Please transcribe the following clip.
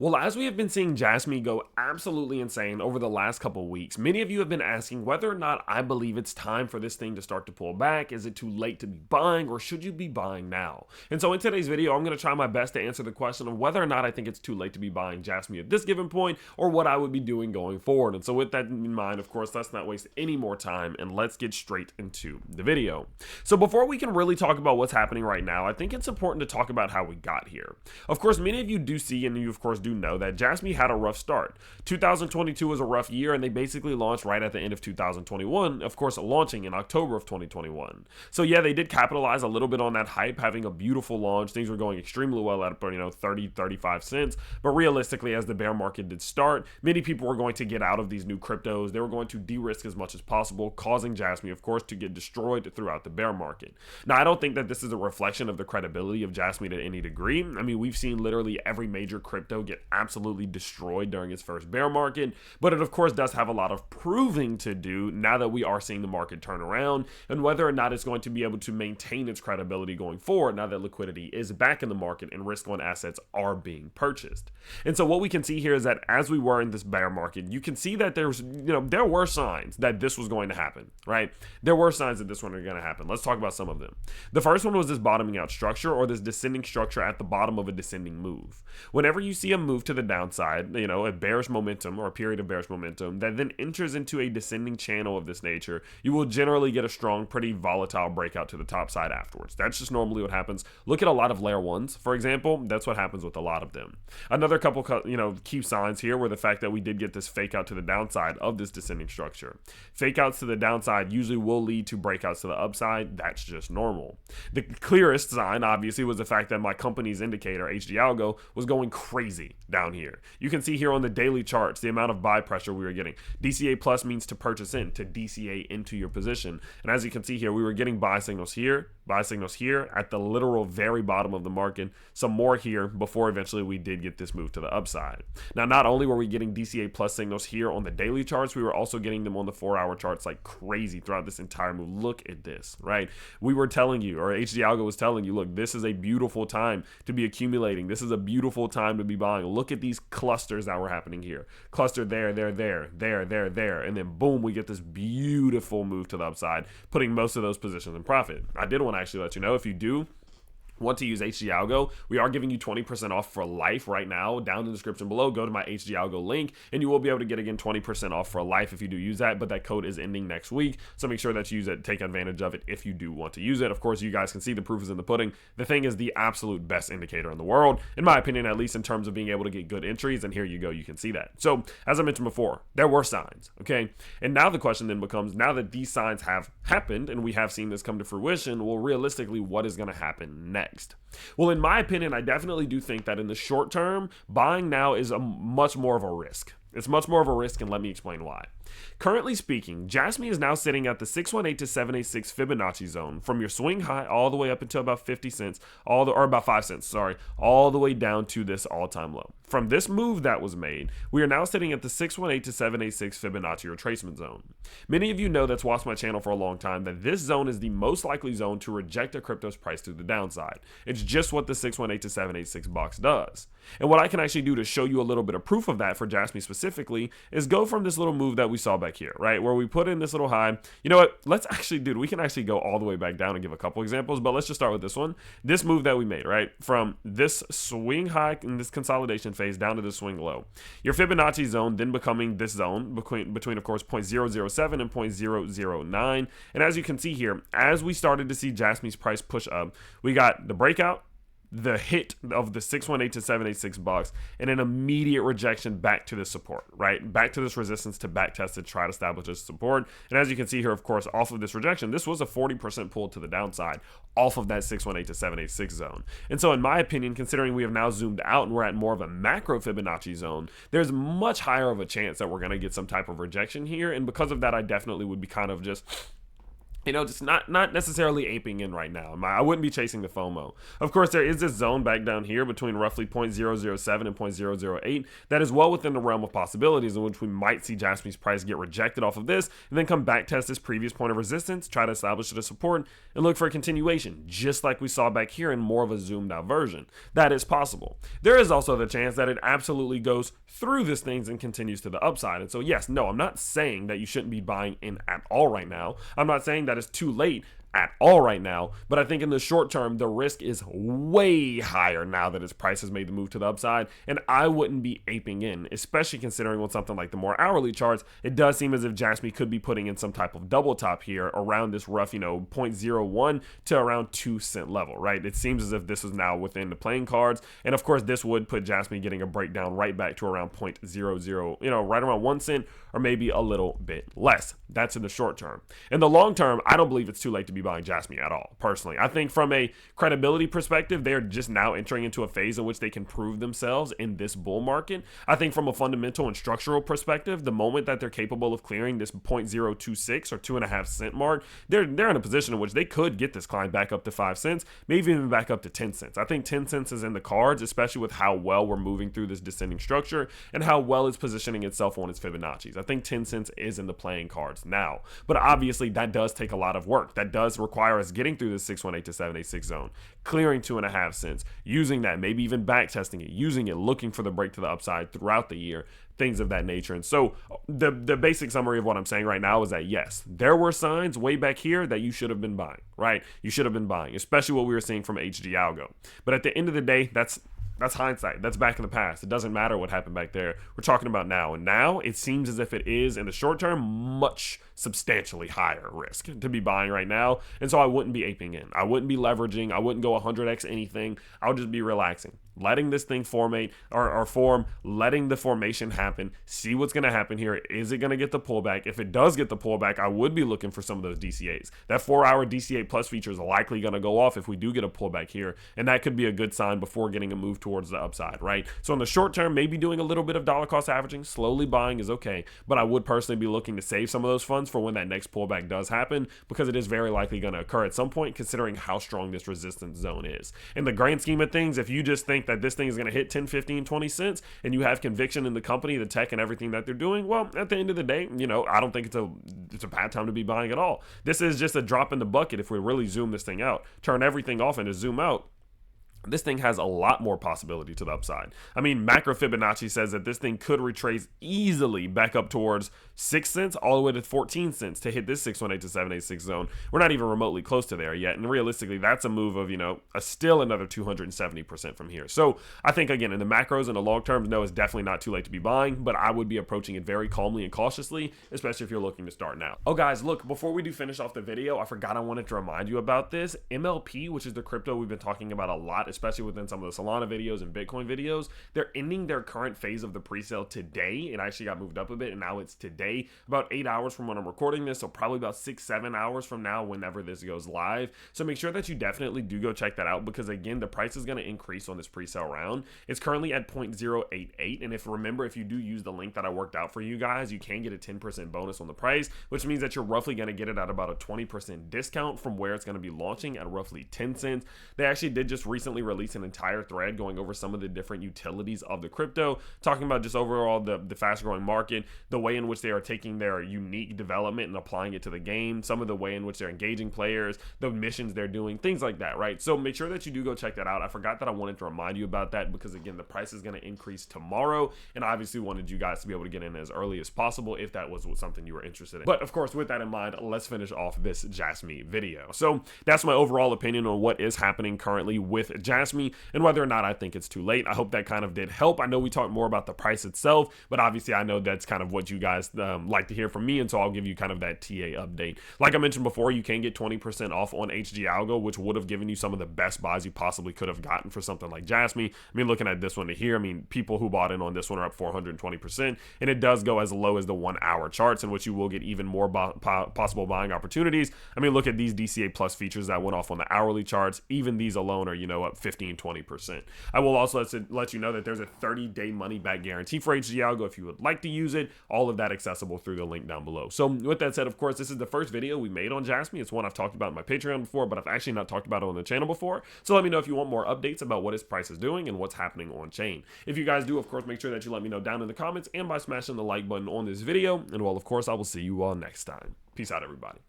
Well, as we have been seeing Jasmy go absolutely insane over the last couple weeks, many of you have been asking whether or not I believe it's time for this thing to start to pull back. Is it too late to be buying, or should you be buying now? And so in today's video, I'm going to try my best to answer the question of whether or not I think it's too late to be buying Jasmy at this given point, or what I would be doing going forward. And so with that in mind, of course, let's not waste any more time and let's get straight into the video. So before we can really talk about what's happening right now, I think it's important to talk about how we got here. Of course, many of you do see, and you of course do know, that Jasmy had a rough start. 2022 was a rough year, and they basically launched right at the end of 2021, of course launching in October of 2021. So yeah, they did capitalize a little bit on that hype, having a beautiful launch. Things were going extremely well at 30-35 cents, but realistically, as the bear market did start, many people were going to get out of these new cryptos. They were going to de-risk as much as possible, causing Jasmy, of course, to get destroyed throughout the bear market. Now, I don't think that this is a reflection of the credibility of Jasmy to any degree. I mean, we've seen literally every major crypto get absolutely destroyed during its first bear market, but it of course does have a lot of proving to do now that we are seeing the market turn around, and whether or not it's going to be able to maintain its credibility going forward now that liquidity is back in the market and risk on assets are being purchased. And so what we can see here is that as we were in this bear market, you can see that there were signs that this was going to happen, right? There were signs that this one was going to happen. Let's talk about some of them. The first one was this bottoming out structure, or this descending structure at the bottom of a descending move. Whenever you see a move to the downside, a bearish momentum or a period of bearish momentum that then enters into a descending channel of this nature, you will generally get a strong, pretty volatile breakout to the top side afterwards. That's just normally what happens. Look at a lot of layer ones, for example. That's what happens with a lot of them. Another couple, key signs here were the fact that we did get this fake out to the downside of this descending structure. Fake outs to the downside usually will lead to breakouts to the upside. That's just normal. The clearest sign, obviously, was the fact that my company's indicator, HD Algo, was going crazy down here. You can see here on the daily charts the amount of buy pressure we were getting. DCA plus means to purchase in, to DCA into your position. And as you can see here, we were getting buy signals here at the literal very bottom of the market, some more here before eventually we did get this move to the upside. Now, not only were we getting DCA plus signals here on the daily charts, we were also getting them on the 4-hour charts like crazy throughout this entire move. Look at this, right? We were telling you, or HD Algo was telling you, look, this is a beautiful time to be accumulating. This is a beautiful time to be buying. Look at these clusters that were happening here. Cluster there, and then boom, we get this beautiful move to the upside, putting most of those positions in profit. I did want to actually let you know, if you do want to use HD Algo, we are giving you 20% off for life right now. Down in the description below, go to my HD Algo link, and you will be able to get, again, 20% off for life if you do use that, but that code is ending next week, so make sure that you use it, take advantage of it if you do want to use it. Of course, you guys can see the proof is in the pudding. The thing is the absolute best indicator in the world, in my opinion, at least in terms of being able to get good entries, and here you go, you can see that. So, as I mentioned before, there were signs, okay? And now the question then becomes, now that these signs have happened, and we have seen this come to fruition, well, realistically, what is going to happen next? Well, in my opinion, I definitely do think that in the short term, buying now is much more of a risk. It's much more of a risk, and let me explain why. Currently speaking, Jasmy is now sitting at the 618 to 786 Fibonacci zone from your swing high all the way up until about 50 cents, or about 5 cents, sorry, all the way down to this all-time low. From this move that was made, we are now sitting at the 618 to 786 Fibonacci retracement zone. Many of you know that's watched my channel for a long time that this zone is the most likely zone to reject a crypto's price to the downside. It's just what the 618 to 786 box does. And what I can actually do to show you a little bit of proof of that for Jasmy specifically is go from this little move that we saw back here, right? Where we put in this little high. You know what? Let's actually, we can actually go all the way back down and give a couple examples, but let's just start with this one. This move that we made, right? From this swing high in this consolidation phase down to the swing low. Your Fibonacci zone then becoming this zone between of course 0.007 and 0.009. And as you can see here, as we started to see Jasmy's price push up, we got the breakout, the hit of the 618 to 786 box, and an immediate rejection back to the support, right? Back to this resistance to back test to try to establish this support. And as you can see here, of course, off of this rejection, this was a 40% pull to the downside off of that 618 to 786 zone. And so in my opinion, considering we have now zoomed out and we're at more of a macro Fibonacci zone, there's much higher of a chance that we're going to get some type of rejection here. And because of that, I definitely would be kind of just just not necessarily aping in right now. I wouldn't be chasing the FOMO. Of course, there is this zone back down here between roughly 0.007 and 0.008 that is well within the realm of possibilities in which we might see Jasmy's price get rejected off of this and then come back test this previous point of resistance, try to establish it as support, and look for a continuation, just like we saw back here in more of a zoomed out version. That is possible. There is also the chance that it absolutely goes through this thing and continues to the upside. And so yes, no, I'm not saying that you shouldn't be buying in at all right now. I'm not saying that it's too late at all right now, but I think in the short term the risk is way higher now that its price has made the move to the upside, and I wouldn't be aping in, especially considering with something like the more hourly charts, it does seem as if Jasmy could be putting in some type of double top here around this rough, 0.01 to around 2 cent level, right? It seems as if this is now within the playing cards, and of course this would put Jasmy getting a breakdown right back to around 0.00, right around 1 cent or maybe a little bit less. That's in the short term. In the long term, I don't believe it's too late to be buying Jasmy at all, personally. I think from a credibility perspective, they're just now entering into a phase in which they can prove themselves in this bull market. I think from a fundamental and structural perspective, the moment that they're capable of clearing this 0.026 or 2.5 cent mark, they're in a position in which they could get this climb back up to 5 cents, maybe even back up to 10 cents. I think 10 cents is in the cards, especially with how well we're moving through this descending structure and how well it's positioning itself on its Fibonacci's. I think 10 cents is in the playing cards now, but obviously that does take a lot of work. That does require us getting through the 618 to 786 zone, clearing 2.5 cents, using that, maybe even back testing it, using it, looking for the break to the upside throughout the year, things of that nature. And so the basic summary of what I'm saying right now is that yes, there were signs way back here that you should have been buying, right? You should have been buying, especially what we were seeing from HG Algo. But at the end of the day, that's hindsight. That's back in the past. It doesn't matter what happened back there. We're talking about now. And now it seems as if it is, in the short term, much substantially higher risk to be buying right now. And so I wouldn't be aping in. I wouldn't be leveraging. I wouldn't go 100x anything. I would just be relaxing, letting this thing form, letting the formation happen, see what's going to happen here. Is it going to get the pullback? If it does get the pullback, I would be looking for some of those DCAs. That 4-hour DCA plus feature is likely going to go off if we do get a pullback here, and that could be a good sign before getting a move towards the upside, right? So in the short term, maybe doing a little bit of dollar cost averaging, slowly buying is okay, but I would personally be looking to save some of those funds for when that next pullback does happen, because it is very likely going to occur at some point, considering how strong this resistance zone is. In the grand scheme of things, if you just think that this thing is going to hit 10, 15, 20 cents and you have conviction in the company, the tech, and everything that they're doing, well, at the end of the day, I don't think it's a bad time to be buying at all. This is just a drop in the bucket if we really zoom this thing out, turn everything off and just zoom out. This thing has a lot more possibility to the upside. I mean, macro Fibonacci says that this thing could retrace easily back up towards 6 cents all the way to 14 cents to hit this 618 to 786 zone. We're not even remotely close to there yet. And realistically, that's a move of, still another 270% from here. So I think, again, in the macros and the long terms, no, it's definitely not too late to be buying, but I would be approaching it very calmly and cautiously, especially if you're looking to start now. Oh, guys, look, before we do finish off the video, I forgot I wanted to remind you about this. MLP, which is the crypto we've been talking about a lot, especially within some of the Solana videos and Bitcoin videos, they're ending their current phase of the pre-sale today. It actually got moved up a bit, and now it's today, about 8 hours from when I'm recording this, so probably about 6-7 hours from now whenever this goes live. So make sure that you definitely do go check that out, because again, the price is going to increase on this pre-sale round. It's currently at 0.088, and if you do use the link that I worked out for you guys, you can get a 10% bonus on the price, which means that you're roughly going to get it at about a 20% discount from where it's going to be launching at roughly 10 cents. They actually did just recently release an entire thread going over some of the different utilities of the crypto, talking about just overall the fast growing market, the way in which they are taking their unique development and applying it to the game, some of the way in which they're engaging players, the missions they're doing, things like that, right? So make sure that you do go check that out. I forgot that I wanted to remind you about that, because again, the price is going to increase tomorrow, and I obviously wanted you guys to be able to get in as early as possible if that was something you were interested in. But of course, with that in mind, let's finish off this Jasmy video. So that's my overall opinion on what is happening currently with Jasmy and whether or not I think it's too late. I hope that kind of did help. I know we talked more about the price itself, but obviously I know that's kind of what you guys like to hear from me, and so I'll give you kind of that TA update. Like I mentioned before, you can get 20% off on HG Algo, which would have given you some of the best buys you possibly could have gotten for something like Jasmy. I mean, looking at this one to here, I mean, people who bought in on this one are up 420%, and it does go as low as the 1 hour charts, in which you will get even more possible buying opportunities. I mean, look at these DCA plus features that went off on the hourly charts. Even these alone are, up 15-20%. I will also let you know that there's a 30-day money back guarantee for HG Algo if you would like to use it. All of that accessible through the link down below. So with that said, of course, this is the first video we made on Jasmy. It's one I've talked about in my Patreon before, but I've actually not talked about it on the channel before. So let me know if you want more updates about what its price is doing and what's happening on chain. If you guys do, of course, make sure that you let me know down in the comments and by smashing the like button on this video. And well, of course, I will see you all next time. Peace out, everybody.